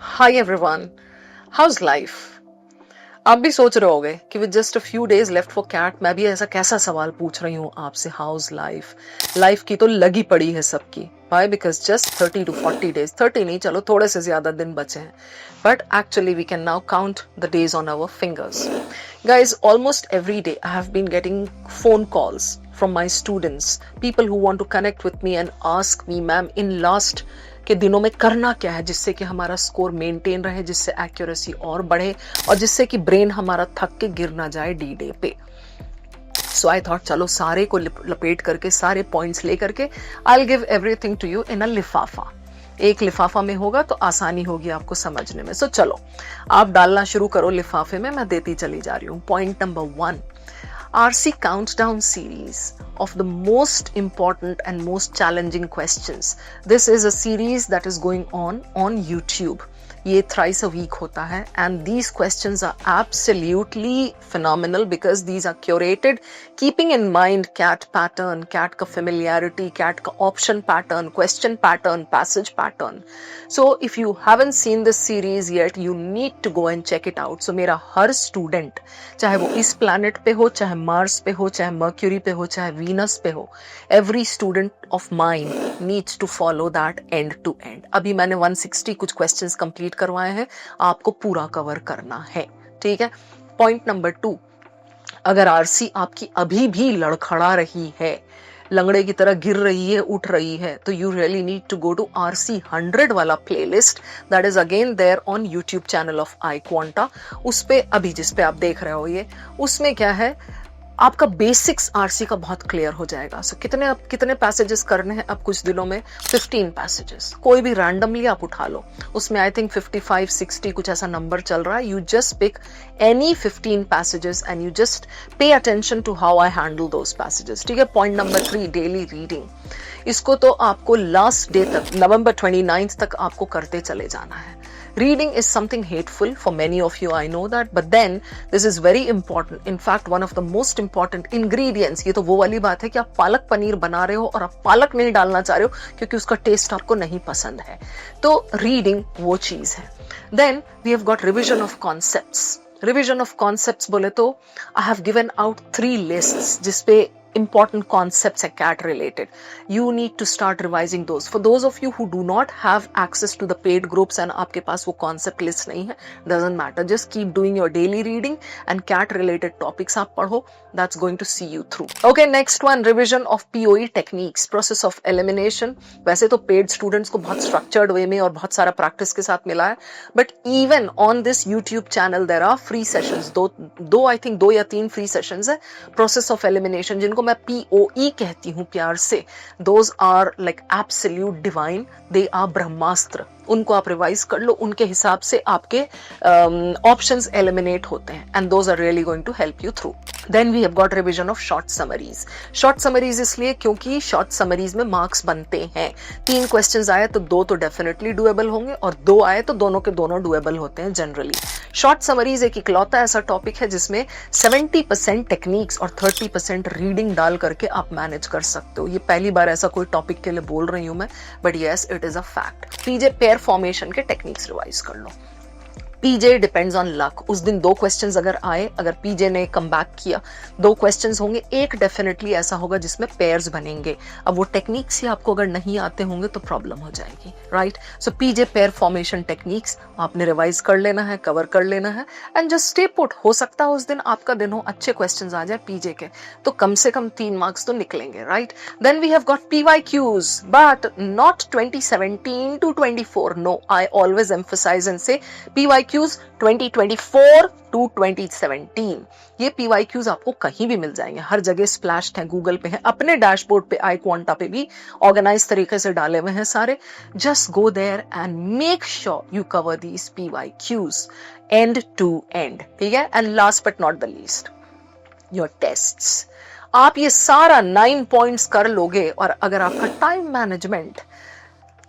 Hi everyone, house life. आप भी सोच रहे होगे कि with just a few days left for CAT मैं भी ऐसा कैसा सवाल पूछ रही हूँ आपसे। हाउस लाइफ, लाइफ की तो लगी पड़ी है सबकी। Y? Because just 30 to 40 days, 30 नहीं, चलो थोड़े से ज्यादा दिन बचे हैं, but actually we can now count the days on our fingers. Guys, almost every day I have been getting phone calls from my students, people who want to connect with me and ask me, ma'am in last के दिनों में करना क्या है जिससे कि हमारा score maintain रहे, जिससे एक्यूरेसी और बढ़े और जिससे कि ब्रेन हमारा थक के गिर ना जाए डी डे पे। सो आई थॉट चलो सारे को लपेट करके, सारे पॉइंट्स लेकर के I will give everything to you in a लिफाफा। एक लिफाफा में होगा तो आसानी होगी आपको समझने में। सो चलो आप डालना शुरू करो लिफाफे में, मैं देती चली जा रही हूँ। Point number 1, RC Countdown series of the most important and most challenging questions. This is a series that is going on YouTube. ये thrice a week होता है and these questions are absolutely phenomenal because these are curated keeping in mind CAT pattern, CAT का familiarity, CAT का option pattern, question pattern, passage pattern. So if you haven't seen this series yet, you need to go and check it out. So मेरा हर student, चाहे वो इस planet पे हो, चाहे Mars पे हो, चाहे मर्क्यूरी पे हो, चाहे वीनस पे हो, every student of mine needs to follow that end to end. अभी मैंने 160 कुछ questions complete करवाए हैं, आपको पूरा कवर करना है, ठीक है। पॉइंट नंबर 2, अगर आरसी आपकी अभी भी लड़खड़ा रही है, लंगड़े की तरह गिर रही है, उठ रही है, तो you really need to go to RC 100 वाला playlist that is again there on YouTube channel of iQuanta। उस पे अभी जिस पे आप देख रहे हो ये, उसमें क्या है, आपका बेसिक्स आरसी का बहुत क्लियर हो जाएगा। सो कितने पैसेजेस करने हैं अब कुछ दिनों में? 15 पैसेजेस, कोई भी रैंडमली आप उठा लो, उसमें आई थिंक 55-60 कुछ ऐसा नंबर चल रहा है। You just pick any 15 passages and you just pay attention to how I handle those passages, ठीक है। Point number 3, daily reading. इसको तो आपको लास्ट डे तक, नवंबर 29 तक आपको करते चले जाना है। Reading is something hateful for many of you, I know that, but then this is very important. In fact, one of the most important ingredients, ये तो वो वाली बात है कि आप पालक पनीर बना रहे हो और आप पालक नहीं डालना चाह रहे हो क्योंकि उसका टेस्ट आपको नहीं पसंद है, तो रीडिंग वो चीज है। Then we have got revision of concepts. Revision of concepts बोले तो I have given out 3 lists जिसपे important concepts are CAT related. You need to start revising those. For those of you who do not have access to the paid groups and आपके पास वो concept list नहीं है, doesn't matter. Just keep doing your daily reading and CAT related topics आप पढ़ो. That's going to see you through. Okay, next one, revision of POE techniques, process of elimination. वैसे तो paid students को बहुत structured way में और बहुत सारा practice के साथ मिला है, but even on this YouTube channel there are free sessions. दो I think 2 या 3 free sessions है process of elimination, जिनको मैं POE कहती हूँ प्यार से। Those are like absolute divine, they are ब्रह्मास्त्र। उनको आप रिवाइज कर लो, उनके हिसाब से आपके ऑप्शंस एलिमिनेट होते हैं and those are really going to help you through. Then we have got revision of short summaries. Short summaries इसलिए क्योंकि शॉर्ट समरीज में मार्क्स बनते हैं। 3 क्वेश्चंस आए तो 2 तो डेफिनेटली डुएबल होंगे और 2 आए तो दोनों के दोनों डुएबल होते हैं जनरली। शॉर्ट समरीज एक इकलौता ऐसा टॉपिक है जिसमें 70% टेक्निक्स और 30% रीडिंग डाल करके आप मैनेज कर सकते हो। ये पहली बार ऐसा कोई टॉपिक के लिए बोल रही हूं मैं, but yes it is a fact. PJ pair formation के टेक्निक्स रिवाइज कर लो। PJ depends on luck. उस दिन 2 क्वेश्चंस अगर आए, अगर पीजे ने कम बैक किया, 2 क्वेश्चंस होंगे, एक डेफिनेटली ऐसा होगा जिसमें पेयर्स बनेंगे। अब वो टेक्निक्स ही आपको अगर नहीं आते होंगे तो प्रॉब्लम हो जाएगी, राइट। सो पीजे पेयर फॉर्मेशन टेक्निक्स आपने रिवाइज कर लेना है, कवर कर लेना है एंड जस्ट स्टे पुट। हो सकता है उस दिन आपका दिन हो, अच्छे क्वेश्चंस आ जाए पीजे के, तो कम से कम 3 मार्क्स तो निकलेंगे, right. Then we have got PYQs, but not 2017 to 24, no, I always emphasise and से PYQs 2024 to 2017। ये PYQs आपको कहीं भी मिल जाएंगे, हर जगह स्प्लैश्ड है, गूगल पे है, अपने डैशबोर्ड पे iQuanta पे भी ऑर्गेनाइज तरीके से डाले हुए हैं सारे। Just go there and make sure you cover these PYQs end to end, ठीक है। And last but not the least, your tests. आप ये सारा 9 पॉइंट्स कर लोगे और अगर आपका टाइम मैनेजमेंट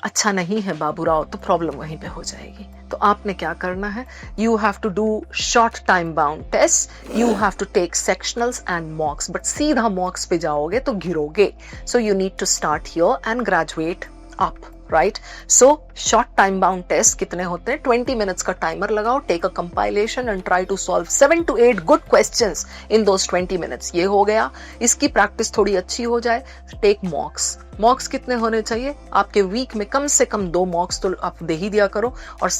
अच्छा नहीं है बाबूराव, तो प्रॉब्लम वहीं पे हो जाएगी। तो आपने क्या करना है, you have to do short time bound test, you have to take sectionals and mocks, but सीधा मॉक्स पे जाओगे तो गिरोगे। So you need to start here and graduate up. Right? So short time bound test कितने होते हैं? 20 minutes का timer लगाओ, take a compilation and try to solve 7 to 8 good questions in those 20 minutes. ये हो गया। इसकी प्रैक्टिस थोड़ी अच्छी हो जाए, टेक मॉक्स। मॉक्स कितने होने चाहिए? आपके वीक में कम से कम 2 मॉक्स तो आप दे ही दिया करो। और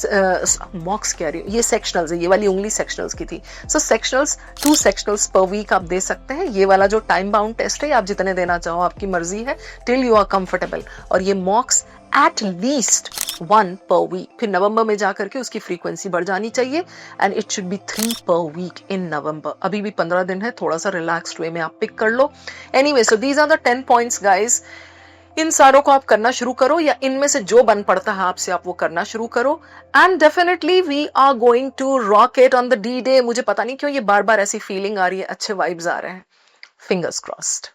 मॉक्स कह रही हूँ, ये सेक्शनल्स है, ये वाली उंगली सेक्शनल्स की थी। सो सेक्शनल्स 2 सेक्शनल्स पर वीक आप दे सकते हैं। ये वाला जो टाइम बाउंड टेस्ट है, आप जितने देना चाहो आपकी मर्जी है, टिल यू आर कंफर्टेबल। और ये मॉक्स एट लीस्ट 1 पर वीक। फिर नवंबर में जाकर के उसकी फ्रीक्वेंसी बढ़ जानी चाहिए एंड इट शुड बी 3 पर वीक इन नवंबर। अभी भी 15 दिन है, थोड़ा सा रिलैक्स्ड वे में आप पिक कर लो। Anyway, so these are the 10 points guys. इन सारों को आप करना शुरू करो, या इनमें से जो बन पड़ता है आपसे आप वो करना शुरू करो। And definitely we are going to rock it on the D day. मुझे पता नहीं क्यों ये बार बार ऐसी फीलिंग आ रही है, अच्छे वाइब्स आ रहे हैं। Fingers crossed.